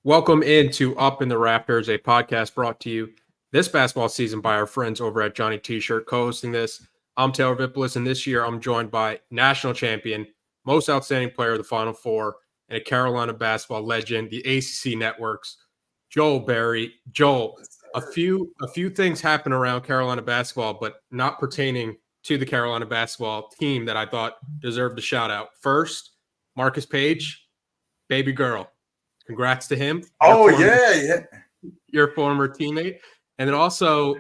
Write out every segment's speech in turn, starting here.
Welcome into Up in the Rafters, a podcast brought to you this basketball season by our friends over at Johnny T-Shirt. Co-hosting this, I'm Taylor Vippolis, and this year I'm joined by national champion, most outstanding player of the Final Four, and a Carolina basketball legend, the ACC Network's Joel Berry. Joel, a few things happen around Carolina basketball, but not pertaining to the Carolina basketball team that I thought deserved a shout out. First, Marcus Page, baby girl. Congrats to him. Your former teammate. And then also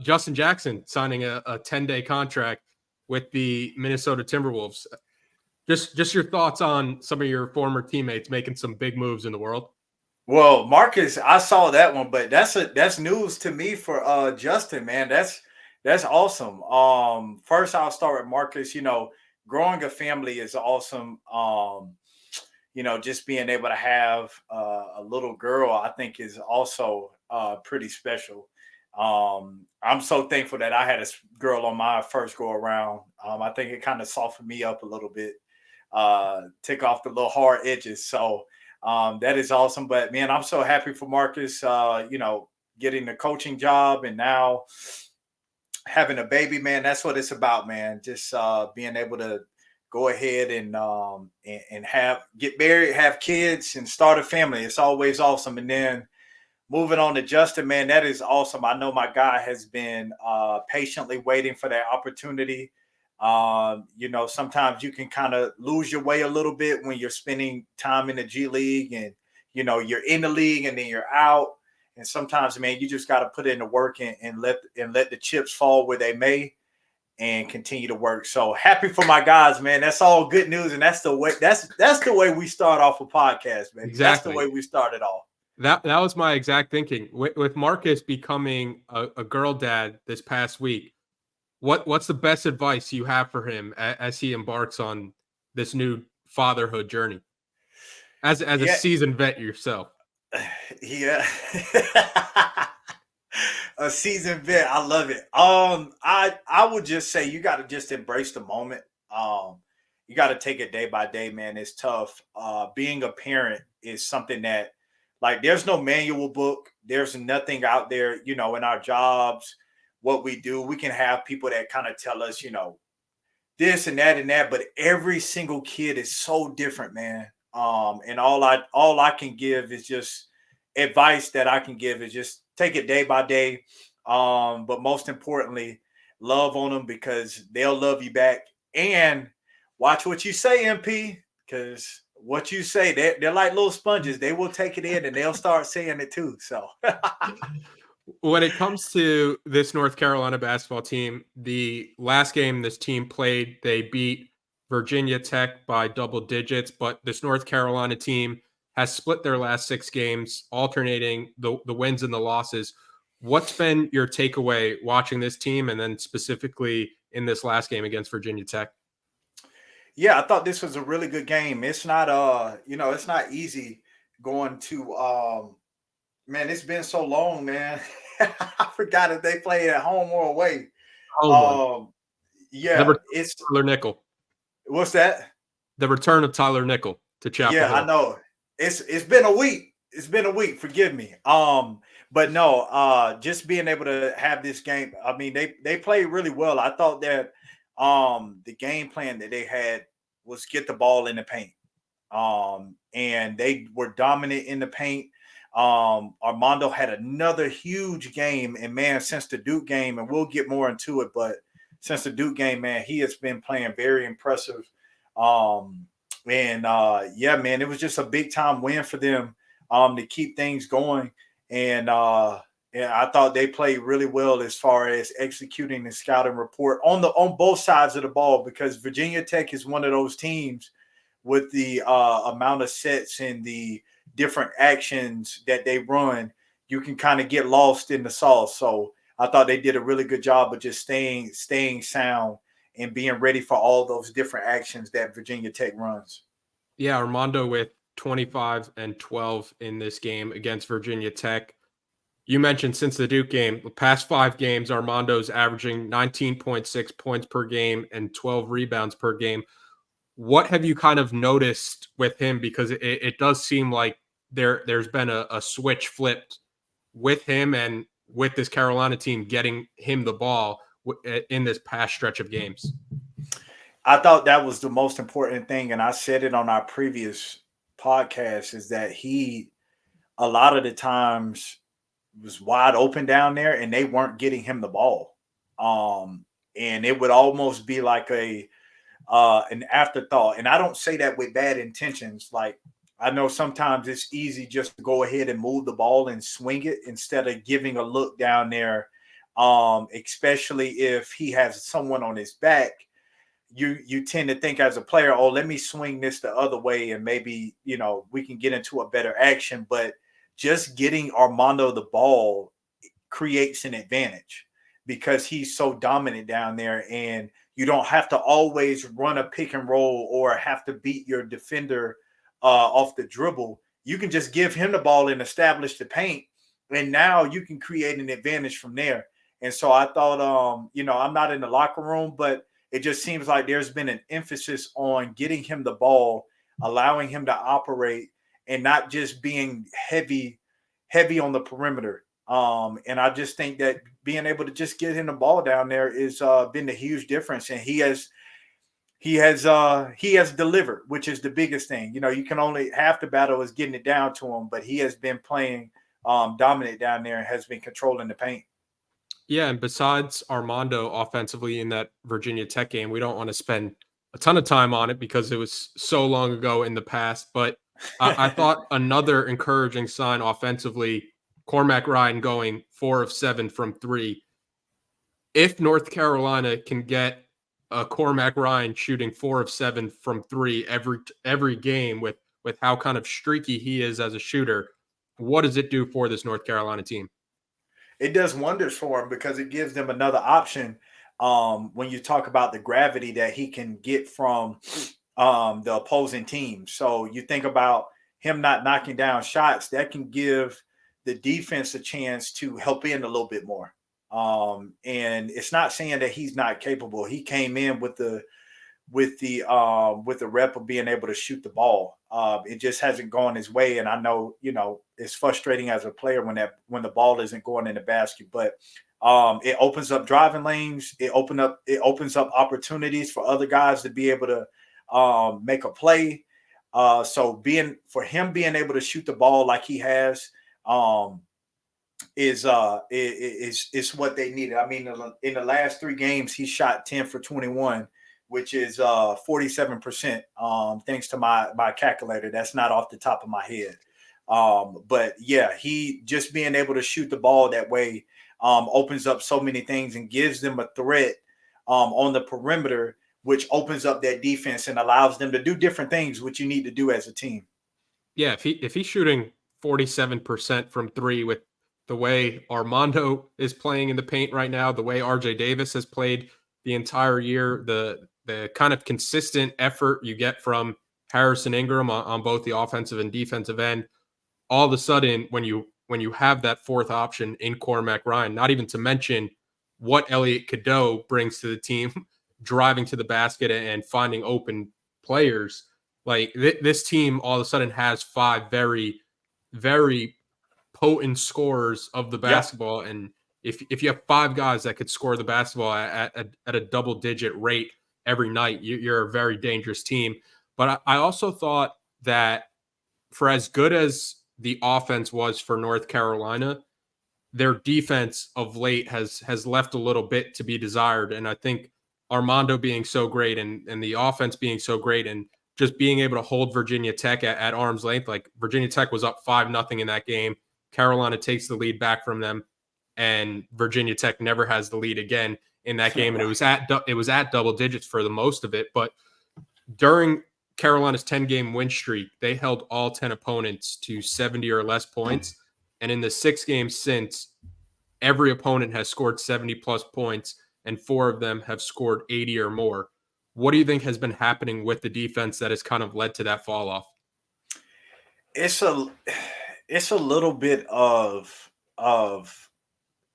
Justin Jackson signing a 10-day contract with the Minnesota Timberwolves. Just your thoughts on some of your former teammates making some big moves in the world. Well, Marcus, I saw that one, but that's news to me for Justin, man. That's awesome. First I'll start with Marcus. Growing a family is awesome. Just being able to have a little girl, I think is also pretty special. I'm so thankful that I had a girl on my first go around. I think it kind of softened me up a little bit, take off the little hard edges. So that is awesome. But man, I'm so happy for Marcus, getting the coaching job and now having a baby, man. That's what it's about, man. Just being able to go ahead and get married, have kids, and start a family. It's always awesome. And then moving on to Justin, man, that is awesome. I know my guy has been patiently waiting for that opportunity. Sometimes you can kind of lose your way a little bit when you're spending time in the G League and, you're in the league and then you're out. And sometimes, man, you just got to put in the work and let the chips fall where they may, and continue to work. So happy for my guys, man. That's all good news. And that's the way the way we start off a podcast, man. Exactly. That's the way we started off. That was my exact thinking. With Marcus becoming a girl dad this past week, what's the best advice you have for him as he embarks on this new fatherhood journey? As a seasoned vet yourself. Yeah. A seasoned vet. I love it. I would just say you got to just embrace the moment. You got to take it day by day, man. It's tough. Being a parent is something that, like, there's no manual book. There's nothing out there, in our jobs, what we do. We can have people that kind of tell us, this and that, but every single kid is so different, man. And all I can give is just advice that I can give is just take it day by day. But most importantly, love on them because they'll love you back. And watch what you say, MP, because what you say, they're like little sponges. They will take it in and they'll start saying it too. So when it comes to this North Carolina basketball team, the last game this team played, they beat Virginia Tech by double digits, but this North Carolina team has split their last 6 games, alternating the wins and the losses. What's been your takeaway watching this team and then specifically in this last game against Virginia Tech? Yeah, I thought this was a really good game. It's not it's not easy going to man, it's been so long, man. I forgot if they play at home or away. It's Tyler Nickel. What's that? The return of Tyler Nickel to Chapel Hill. I know. It's been a week. It's been a week. Forgive me. But no, just being able to have this game. I mean, they played really well. I thought that the game plan that they had was get the ball in the paint. And they were dominant in the paint. Armando had another huge game, and man, since the Duke game, and we'll get more into it, but since the Duke game, man, he has been playing very impressive. Man, it was just a big time win for them to keep things going. And I thought they played really well as far as executing the scouting report on both sides of the ball, because Virginia Tech is one of those teams with the amount of sets and the different actions that they run, you can kind of get lost in the sauce. So I thought they did a really good job of just staying sound and being ready for all those different actions that Virginia Tech runs. Yeah, Armando with 25 and 12 in this game against Virginia Tech. You mentioned since the Duke game, the past 5 games, Armando's averaging 19.6 points per game and 12 rebounds per game. What have you kind of noticed with him? Because it does seem like there's been a switch flipped with him and with this Carolina team getting him the ball in this past stretch of games. I thought that was the most important thing, and I said it on our previous podcast, is that he a lot of the times was wide open down there and they weren't getting him the ball. And it would almost be like an afterthought. And I don't say that with bad intentions. Like, I know sometimes it's easy just to go ahead and move the ball and swing it instead of giving a look down there. Especially if he has someone on his back, you tend to think as a player, oh, let me swing this the other way and maybe, we can get into a better action. But just getting Armando the ball creates an advantage because he's so dominant down there, and you don't have to always run a pick and roll or have to beat your defender off the dribble. You can just give him the ball and establish the paint, and now you can create an advantage from there. And so I thought, I'm not in the locker room, but it just seems like there's been an emphasis on getting him the ball, allowing him to operate, and not just being heavy on the perimeter. And I just think that being able to just get him the ball down there is been a huge difference. And he has delivered, which is the biggest thing. You can only half the battle is getting it down to him, but he has been playing dominant down there and has been controlling the paint. Yeah, and besides Armando offensively in that Virginia Tech game, we don't want to spend a ton of time on it because it was so long ago in the past. But I thought another encouraging sign offensively, Cormac Ryan going 4 of 7 from 3. If North Carolina can get a Cormac Ryan shooting 4 of 7 from 3 every game with how kind of streaky he is as a shooter, what does it do for this North Carolina team? It does wonders for him because it gives them another option when you talk about the gravity that he can get from the opposing team. So you think about him not knocking down shots, that can give the defense a chance to help in a little bit more. And it's not saying that he's not capable. He came in with the rep of being able to shoot the ball. It just hasn't gone his way. And I know, it's frustrating as a player when the ball isn't going in the basket, but it opens up driving lanes. It opens up opportunities for other guys to be able to make a play. So for him being able to shoot the ball like he has is what they needed. I mean, in the last 3 games, he shot 10 for 21. Which is 47%, thanks to my calculator. That's not off the top of my head. But yeah, he just being able to shoot the ball that way opens up so many things and gives them a threat on the perimeter, which opens up that defense and allows them to do different things, which you need to do as a team. Yeah, if he's shooting 47% from 3 with the way Armando is playing in the paint right now, the way RJ Davis has played the entire year, the kind of consistent effort you get from Harrison Ingram on both the offensive and defensive end, all of a sudden when you have that fourth option in Cormac Ryan, not even to mention what Elliot Cadeau brings to the team, driving to the basket and finding open players, like this team all of a sudden has 5 very, very potent scorers of the basketball. Yeah. And if you have 5 guys that could score the basketball at a double-digit rate every night, you're a very dangerous team. But I also thought that for as good as the offense was for North Carolina, their defense of late has left a little bit to be desired. And I think Armando being so great and the offense being so great and just being able to hold Virginia Tech at arm's length, like Virginia Tech was up 5-0 in that game. Carolina takes the lead back from them, and Virginia Tech never has the lead again in that game. And it was at double digits for the most of it. But during Carolina's 10-game win streak, they held all 10 opponents to 70 or less points. And in the 6 games since, every opponent has scored 70-plus points, and 4 of them have scored 80 or more. What do you think has been happening with the defense that has kind of led to that fall off? It's a little bit of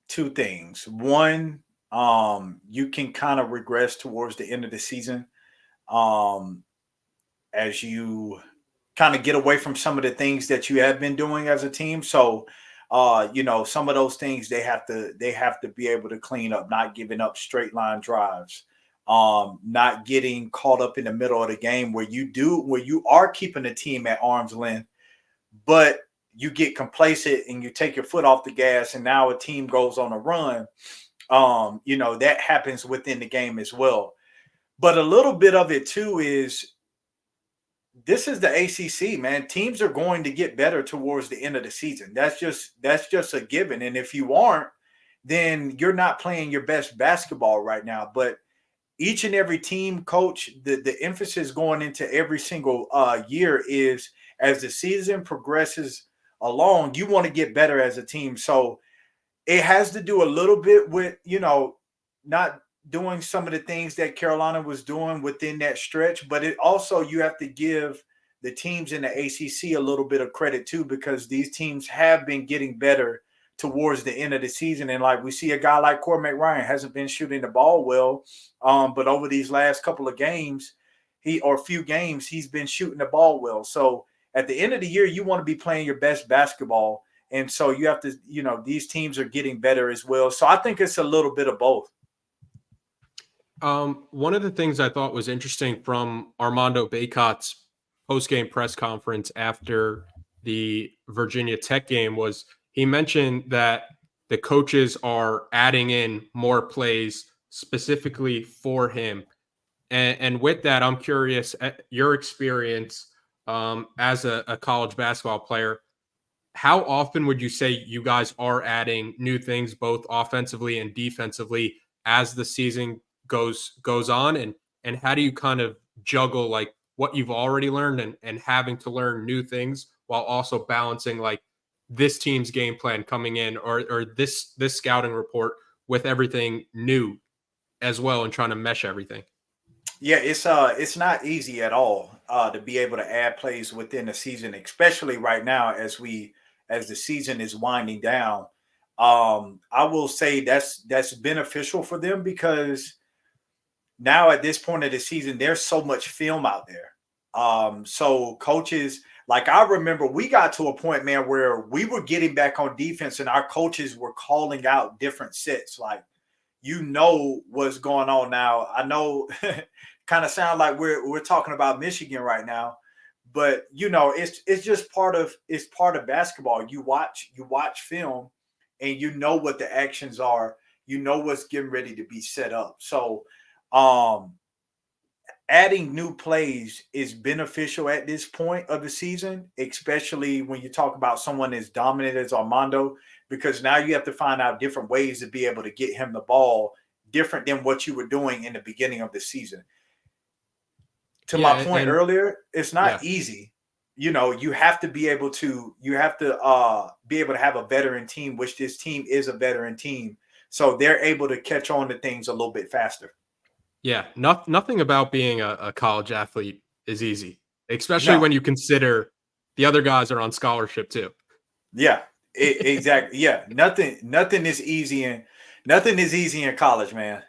2 things. One, you can kind of regress towards the end of the season as you kind of get away from some of the things that you have been doing as a team. So, some of those things they have to be able to clean up, not giving up straight line drives, not getting caught up in the middle of the game where you are keeping the team at arm's length, but you get complacent and you take your foot off the gas, and now a team goes on a run. That happens within the game as well. But a little bit of it too is this is the ACC, man. Teams are going to get better towards the end of the season. That's just a given. And if you aren't, then you're not playing your best basketball right now. But each and every team, coach, the emphasis going into every single year is as the season progresses along, you want to get better as a team. So it has to do a little bit with, not doing some of the things that Carolina was doing within that stretch, but it also, you have to give the teams in the ACC a little bit of credit too, because these teams have been getting better towards the end of the season. And like we see a guy like Cormac Ryan hasn't been shooting the ball well, but over these last couple of games, few games, he's been shooting the ball well. So at the end of the year, you want to be playing your best basketball. And so you have to, these teams are getting better as well. So I think it's a little bit of both. One of the things I thought was interesting from Armando Bacot's post-game press conference after the Virginia Tech game was he mentioned that the coaches are adding in more plays specifically for him. And with that, I'm curious, your experience as a college basketball player, how often would you say you guys are adding new things, both offensively and defensively, as the season goes on, and how do you kind of juggle like what you've already learned and having to learn new things while also balancing like this team's game plan coming in or this scouting report with everything new as well and trying to mesh everything? Yeah, it's not easy at all to be able to add plays within the season, especially right now as the season is winding down. I will say that's beneficial for them because now at this point of the season, there's so much film out there. So coaches, like I remember we got to a point, man, where we were getting back on defense and our coaches were calling out different sets. Like, what's going on now. I know kind of sound like we're talking about Michigan right now, but it's just part of basketball. You watch film and you know what the actions are, what's getting ready to be set up. So adding new plays is beneficial at this point of the season, especially when you talk about someone as dominant as Armando, because now you have to find out different ways to be able to get him the ball different than what you were doing in the beginning of the season. To my point earlier, it's not easy. You have to be able to have a veteran team, which this team is a veteran team. So they're able to catch on to things a little bit faster. Yeah, nothing about being a college athlete is easy, especially when you consider the other guys are on scholarship too. Yeah, exactly. Yeah, nothing is easy in college, man.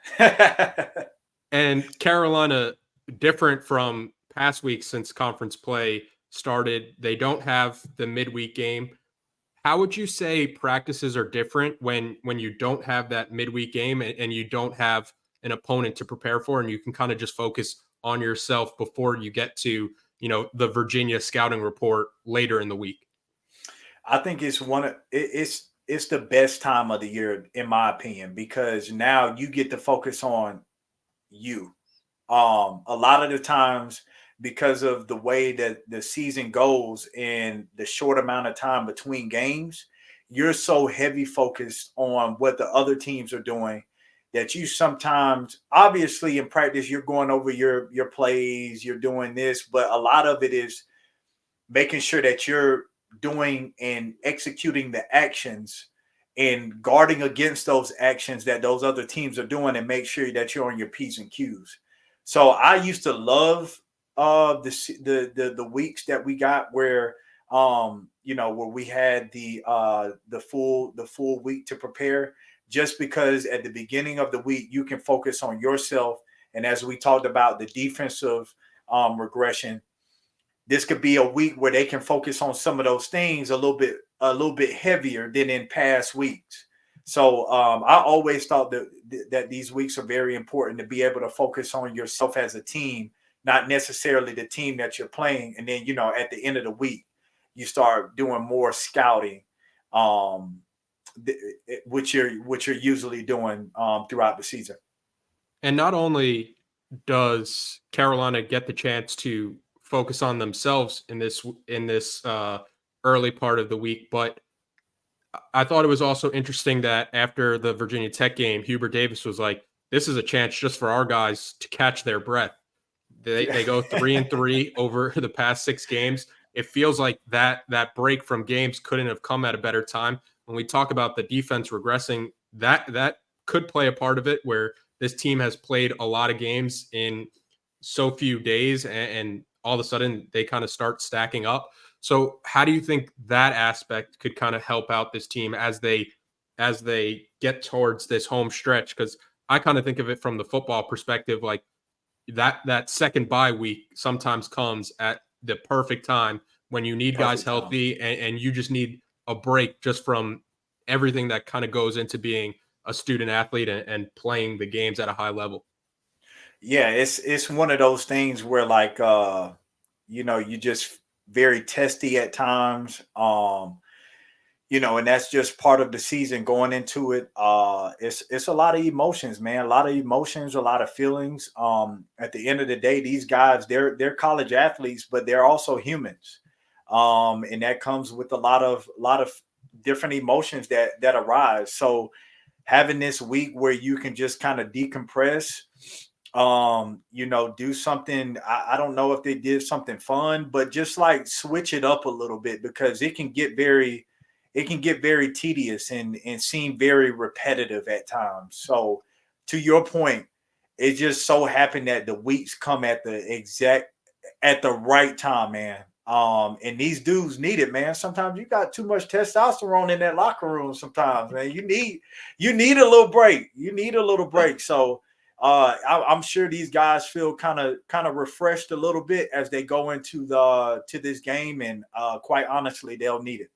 And Carolina, different from past weeks since conference play started, they don't have the midweek game. How would you say practices are different when you don't have that midweek game and you don't have an opponent to prepare for, and you can kind of just focus on yourself before you get to, the Virginia scouting report later in the week? I think it's it's the best time of the year, in my opinion, because now you get to focus on you. A lot of the times, because of the way that the season goes and the short amount of time between games, you're so heavy focused on what the other teams are doing that you sometimes, obviously in practice, you're going over your plays, you're doing this, but a lot of it is making sure that you're doing and executing the actions and guarding against those actions that those other teams are doing, and make sure that you're on your P's and Q's. So I used to love the weeks that we got where where we had the full week to prepare, just because at the beginning of the week you can focus on yourself, and as we talked about the defensive regression, this could be a week where they can focus on some of those things a little bit heavier than in past weeks. So I always thought that these weeks are very important to be able to focus on yourself as a team, not necessarily the team that you're playing. And then, at the end of the week, you start doing more scouting, which you're usually doing throughout the season. And not only does Carolina get the chance to focus on themselves in this early part of the week, but I thought it was also interesting that after the Virginia Tech game, Hubert Davis was like, "This is a chance just for our guys to catch their breath." They go 3-3 over the past 6 games. It feels like that break from games couldn't have come at a better time. When we talk about the defense regressing, that could play a part of it, where this team has played a lot of games in so few days, and all of a sudden they kind of start stacking up. So how do you think that aspect could kind of help out this team as they get towards this home stretch? Because I kind of think of it from the football perspective, like that second bye week sometimes comes at the perfect time when you need guys healthy and you just need a break just from everything that kind of goes into being a student athlete and playing the games at a high level. Yeah, it's one of those things where like you just very testy at times. And that's just part of the season going into it. It's a lot of emotions, man. A lot of emotions, a lot of feelings. At the end of the day, these guys, they're college athletes, but they're also humans. And that comes with a lot of different emotions that arise. So having this week where you can just kind of decompress, do something. I don't know if they did something fun, but just like switch it up a little bit, because it can get very tedious and seem very repetitive at times. So to your point, it just so happened that the weeks come at the right time, man. And these dudes need it, man. Sometimes you got too much testosterone in that locker room. Sometimes, man, you need a little break. You need a little break. So I'm sure these guys feel kind of refreshed a little bit as they go into this game, and quite honestly, they'll need it.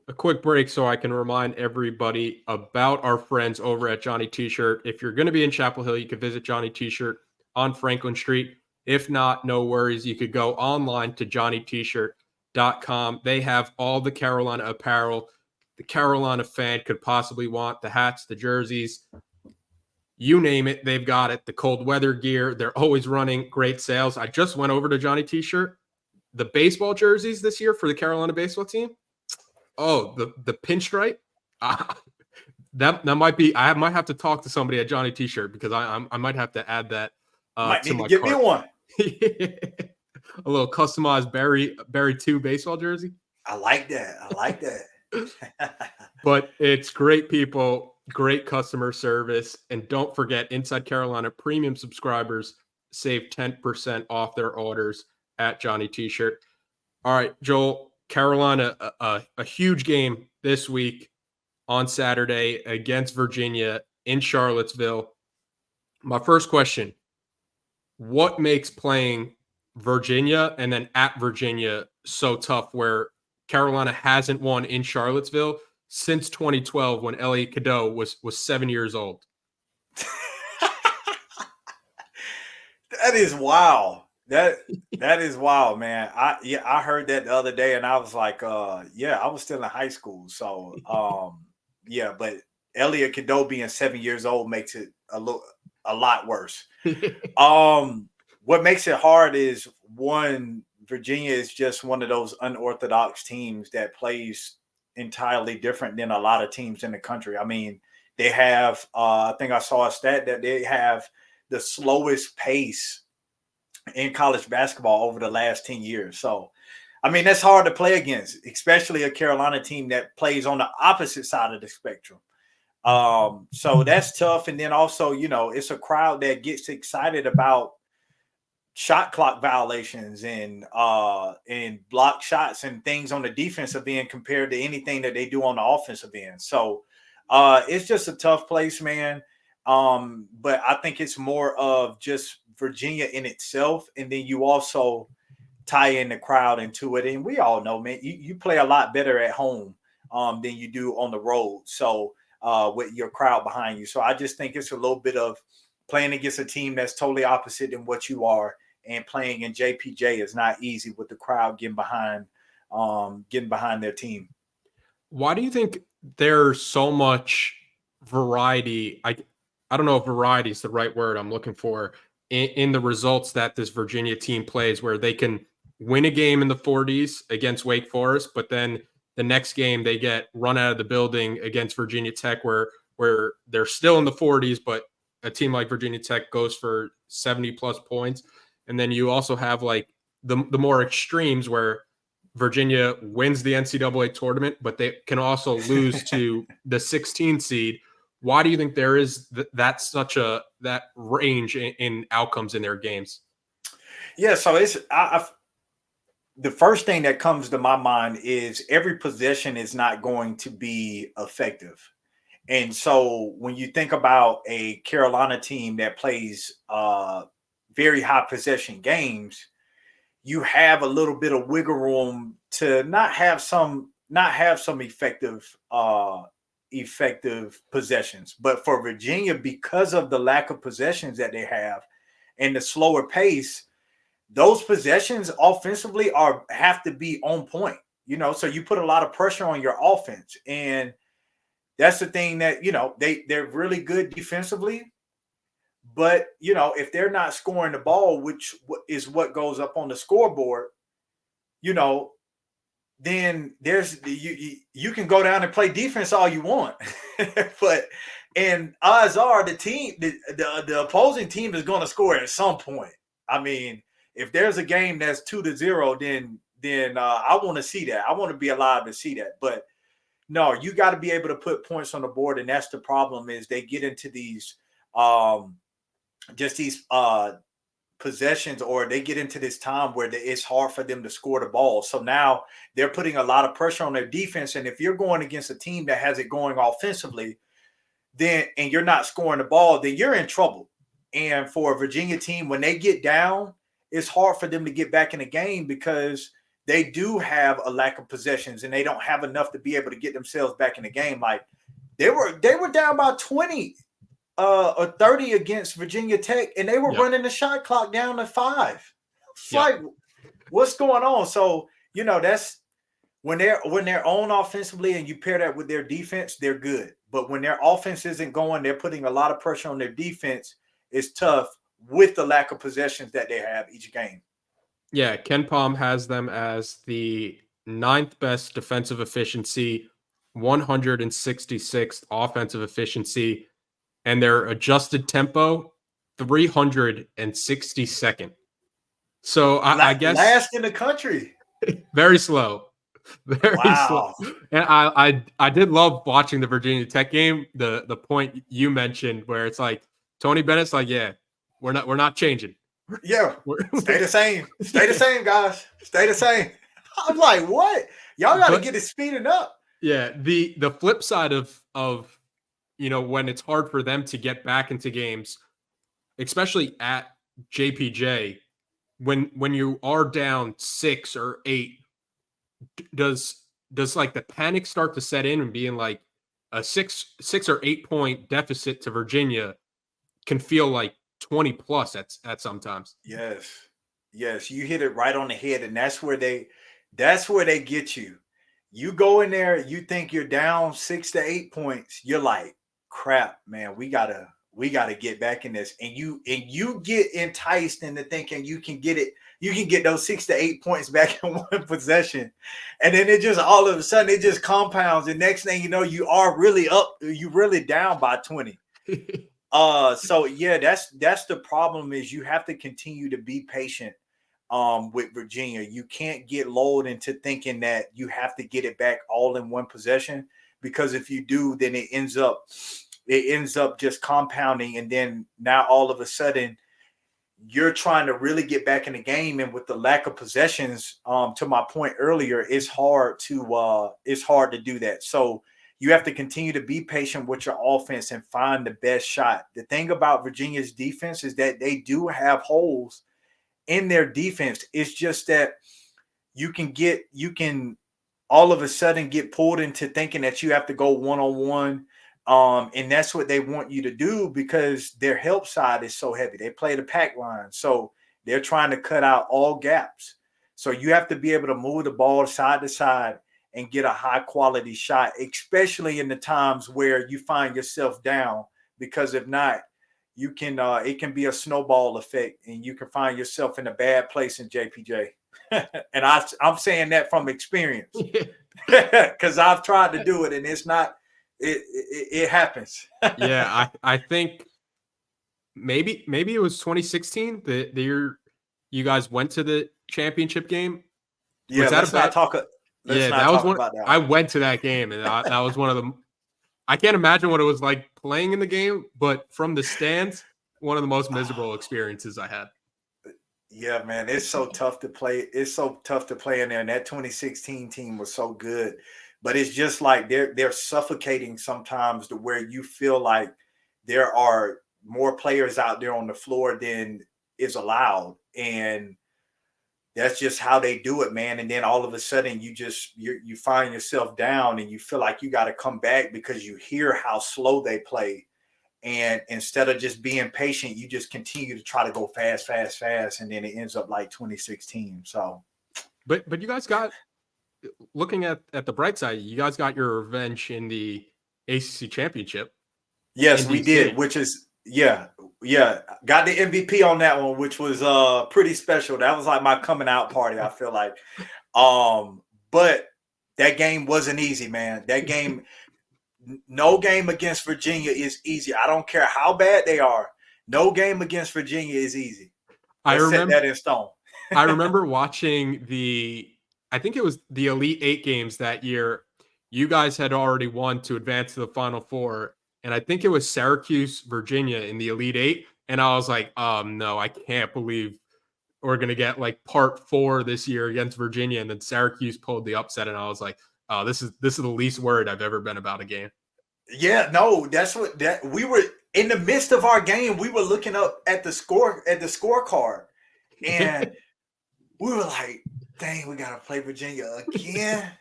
A quick break so I can remind everybody about our friends over at Johnny T-Shirt. If you're going to be in Chapel Hill, you could visit Johnny T-Shirt on Franklin Street. If not, no worries. You could go online to johnnytshirt.com. They have all the Carolina apparel the Carolina fan could possibly want: the hats, the jerseys, you name it, they've got it. The cold weather gear, they're always running great sales. I just went over to Johnny T-Shirt. The baseball jerseys this year for the Carolina baseball team, oh, the pinstripe. That might be. I might have to talk to somebody at Johnny T-Shirt, because I might have to add that. Might to need my to get cart. me one. A little customized Barry 2 baseball jersey. I like that. But it's great people, great customer service, and don't forget, Inside Carolina premium subscribers save 10% off their orders at Johnny T-Shirt. All right, Joel, Carolina, a huge game this week on Saturday against Virginia in Charlottesville. My first question: what makes playing Virginia and then at Virginia so tough, where Carolina hasn't won in Charlottesville since 2012, when Elliot Cadeau was 7 years old? That is wild. That is wild, man. I heard that the other day, and I was like, I was still in high school. So but Elliot Cadeau being 7 years old makes it a lot worse. What makes it hard is, one, Virginia is just one of those unorthodox teams that plays entirely different than a lot of teams in the country. I mean, they have I think I saw a stat that they have the slowest pace in college basketball over the last 10 years. So, I mean, that's hard to play against, especially a Carolina team that plays on the opposite side of the spectrum. So that's tough. And then also, it's a crowd that gets excited about shot clock violations and block shots and things on the defensive end compared to anything that they do on the offensive end. So it's just a tough place, man. But I think it's more of just Virginia in itself. And then you also tie in the crowd into it. And we all know, man, you play a lot better at home than you do on the road. So with your crowd behind you. So I just think it's a little bit of playing against a team that's totally opposite than what you are, and playing in JPJ is not easy with the crowd getting behind their team. Why do you think there's so much variety? I don't know if variety is the right word I'm looking for in the results that this Virginia team plays, where they can win a game in the 40s against Wake Forest, but then the next game they get run out of the building against Virginia Tech, where they're still in the 40s, but a team like Virginia Tech goes for 70 plus points. And then you also have like the more extremes where Virginia wins the NCAA tournament, but they can also lose to the 16 seed. Why do you think there is that range in outcomes in their games? Yeah, so it's the first thing that comes to my mind is every possession is not going to be effective. And so when you think about a Carolina team that plays very high possession games, you have a little bit of wiggle room to not have some effective possessions. But for Virginia, because of the lack of possessions that they have and the slower pace, those possessions offensively have to be on point. So you put a lot of pressure on your offense, and that's the thing that they're really good defensively. But, if they're not scoring the ball, which is what goes up on the scoreboard, then you can go down and play defense all you want. And odds are the opposing team is going to score at some point. I mean, if there's a game that's 2-0, then I want to see that. I want to be alive to see that. But no, you got to be able to put points on the board. And that's the problem, is they get into these possessions, or they get into this time where it's hard for them to score the ball. So now they're putting a lot of pressure on their defense. And if you're going against a team that has it going offensively, and you're not scoring the ball, then you're in trouble. And for a Virginia team, when they get down, it's hard for them to get back in the game, because they do have a lack of possessions and they don't have enough to be able to get themselves back in the game. Like they were down by 20 or 30 against Virginia Tech, and they were running the shot clock down to 5. It's like, what's going on? So, that's when they're on offensively and you pair that with their defense, they're good. But when their offense isn't going, they're putting a lot of pressure on their defense. It's tough with the lack of possessions that they have each game. Yeah, Ken Palm has them as the 9th best defensive efficiency, 166th offensive efficiency, and their adjusted tempo, 362nd. So I guess last in the country. Very slow. Very slow. And I did love watching the Virginia Tech game. The point you mentioned where it's like Tony Bennett's like, yeah, we're not changing. Yeah, stay the same. Stay the same, guys. Stay the same. I'm like, what? Y'all got to get it speeding up. Yeah, the flip side of when it's hard for them to get back into games, especially at JPJ, when you are down 6 or 8, does like the panic start to set in, and being like a 6 or 8 point deficit to Virginia can feel like 20 plus at sometimes. Yes, you hit it right on the head, and that's where they get you. You go in there, you think you're down 6 to 8 points. You're like, crap, man, we gotta get back in this, and you get enticed into thinking you can get it. You can get those 6 to 8 points back in one possession, and then it just all of a sudden it just compounds. And next thing you know, you are really up. You really down by 20. So yeah, that's the problem, is you have to continue to be patient with Virginia. You can't get lulled into thinking that you have to get it back all in one possession, because if you do, then it ends up just compounding, and then now all of a sudden you're trying to really get back in the game, and with the lack of possessions, to my point earlier, it's hard to do that. So you have to continue to be patient with your offense and find the best shot. The thing about Virginia's defense is that they do have holes, in their defense. It's just that you can all of a sudden get pulled into thinking that you have to go one-on-one. And that's what they want you to do because their help side is so heavy. They play the pack line. So they're trying to cut out all gaps. So you have to be able to move the ball side to side and get a high quality shot, especially in the times where you find yourself down, because if not, you can it can be a snowball effect and you can find yourself in a bad place in JPJ. And I'm saying that from experience because I've tried to do it and it's not, it happens. Yeah, I think maybe it was 2016 the year you guys went to the championship game. Yeah, Was that let's not talk. Let's not that was talk one. about that. I went to that game, and that was one of the. I can't imagine what it was like playing in the game, but from the stands, one of the most miserable experiences I had. Yeah, man, it's so tough to play. It's so tough to play in there. And that 2016 team was so good, but it's just like they're suffocating sometimes to where you feel like there are more players out there on the floor than is allowed, and that's just how they do it, man. And then all of a sudden, you find yourself down, and you feel like you got to come back because you hear how slow they play. And instead of just being patient, you just continue to try to go fast, and then it ends up like 2016. So, but you guys got, looking at the bright side, you guys got your revenge in the ACC championship. yes, we did, which is got the MVP on that one, which was pretty special. That was like my coming out party, I feel like. But that game wasn't easy, man. That game. No game against Virginia is easy. I don't care how bad they are. No game against Virginia is easy. Let's set that in stone. I remember watching I think it was the Elite Eight games that year. You guys had already won to advance to the Final Four. And I think it was Syracuse, Virginia in the Elite Eight. And I was like, no, I can't believe we're going to get like part 4 this year against Virginia. And then Syracuse pulled the upset. And I was like, oh, this is the least worried I've ever been about a game. Yeah, no, we were in the midst of our game. We were looking up at the scorecard, and we were like, dang, we got to play Virginia again.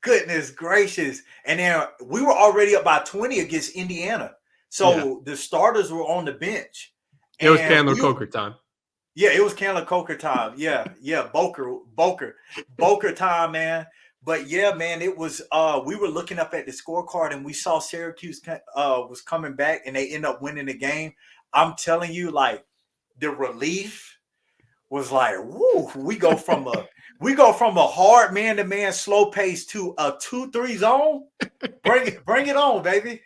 Goodness gracious. And then we were already up by 20 against Indiana. So the starters were on the bench. It was Candler Coker time. Yeah, it was Candler Coker time. Yeah, Boker time, man. But yeah, man, it was we were looking up at the scorecard and we saw Syracuse was coming back and they end up winning the game. I'm telling you, like, the relief was like, woo, we go from a hard man-to-man slow pace to a 2-3 zone. Bring it on, baby.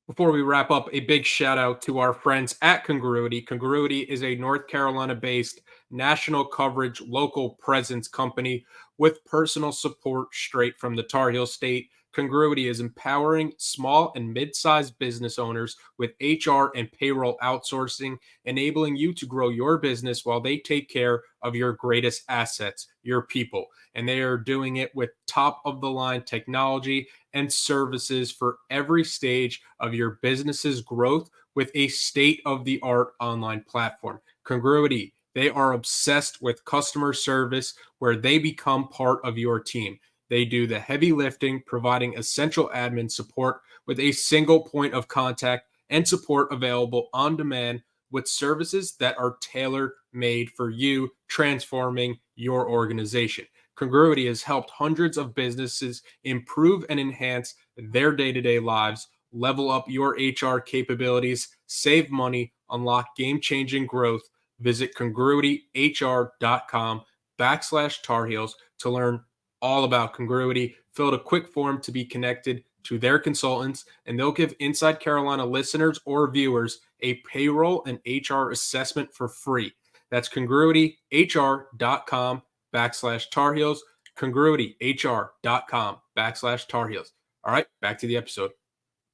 Before we wrap up, a big shout out to our friends at Congruity. Congruity is a North Carolina-based national coverage, local presence company with personal support straight from the Tar Heel State. Congruity is empowering small and mid-sized business owners with HR and payroll outsourcing, enabling you to grow your business while they take care of your greatest assets, your people. And they are doing it with top-of-the-line technology and services for every stage of your business's growth with a state-of-the-art online platform. Congruity, they are obsessed with customer service where they become part of your team. They do the heavy lifting, providing essential admin support with a single point of contact and support available on demand with services that are tailor-made for you, transforming your organization. Congruity has helped hundreds of businesses improve and enhance their day-to-day lives, level up your HR capabilities, save money, unlock game-changing growth. Visit congruityhr.com/Tar Heels to learn all about Congruity. Fill out a quick form to be connected to their consultants, and they'll give Inside Carolina listeners or viewers a payroll and HR assessment for free. That's congruityhr.com/Tar Heels, congruityhr.com/Tar Heels. All right, back to the episode.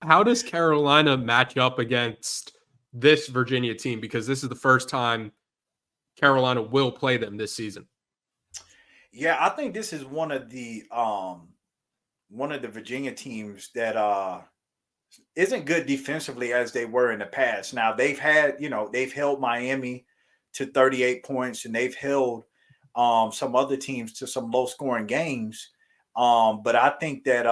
How does Carolina match up against this Virginia team? Because this is the first time Carolina will play them this season. Yeah, I think this is one of the Virginia teams that isn't good defensively as they were in the past. Now they've held Miami to 38 points, and they've held some other teams to some low scoring games. But I think that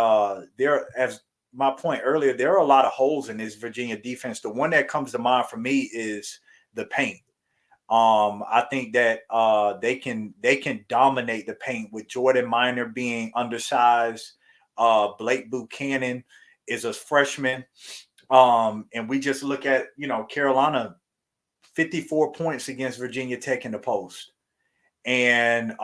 as my point earlier, there are a lot of holes in this Virginia defense. The one that comes to mind for me is the paint. I think that they can dominate the paint with Jordan Minor being undersized. Blake Buchanan is a freshman. And we just look at, Carolina, 54 points against Virginia Tech in the post. And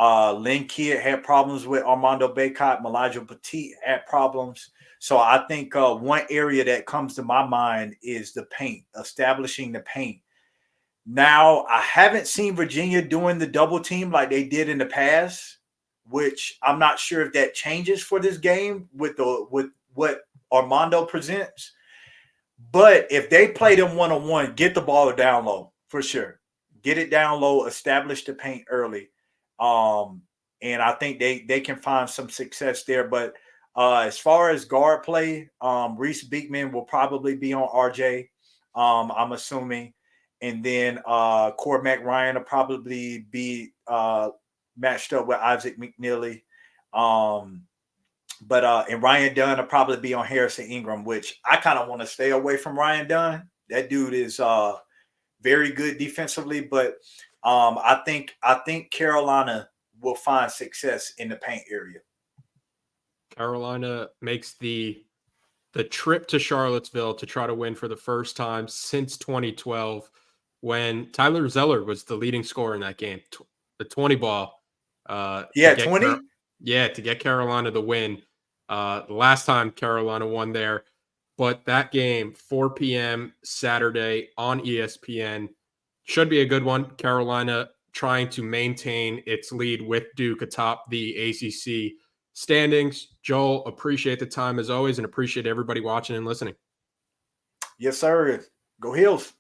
Lynn Kidd had problems with Armando Bacot. Melijah Petit had problems. So I think one area that comes to my mind is the paint, establishing the paint. Now, I haven't seen Virginia doing the double team like they did in the past, which I'm not sure if that changes for this game with what Armando presents. But if they play them one-on-one, get the ball down low for sure. Get it down low, establish the paint early. And I think they can find some success there. But as far as guard play, Reese Beekman will probably be on RJ, I'm assuming. And then Cormac Ryan will probably be matched up with Isaac McNeely. And Ryan Dunn will probably be on Harrison Ingram, which I kind of want to stay away from Ryan Dunn. That dude is very good defensively, but I think Carolina will find success in the paint area. Carolina makes the trip to Charlottesville to try to win for the first time since 2012, when Tyler Zeller was the leading scorer in that game, the 20 ball. 20? To get Carolina the win. The last time Carolina won there. But that game, 4 p.m. Saturday on ESPN, should be a good one. Carolina trying to maintain its lead with Duke atop the ACC standings. Joel, appreciate the time as always, and appreciate everybody watching and listening. Yes, sir. Go Heels.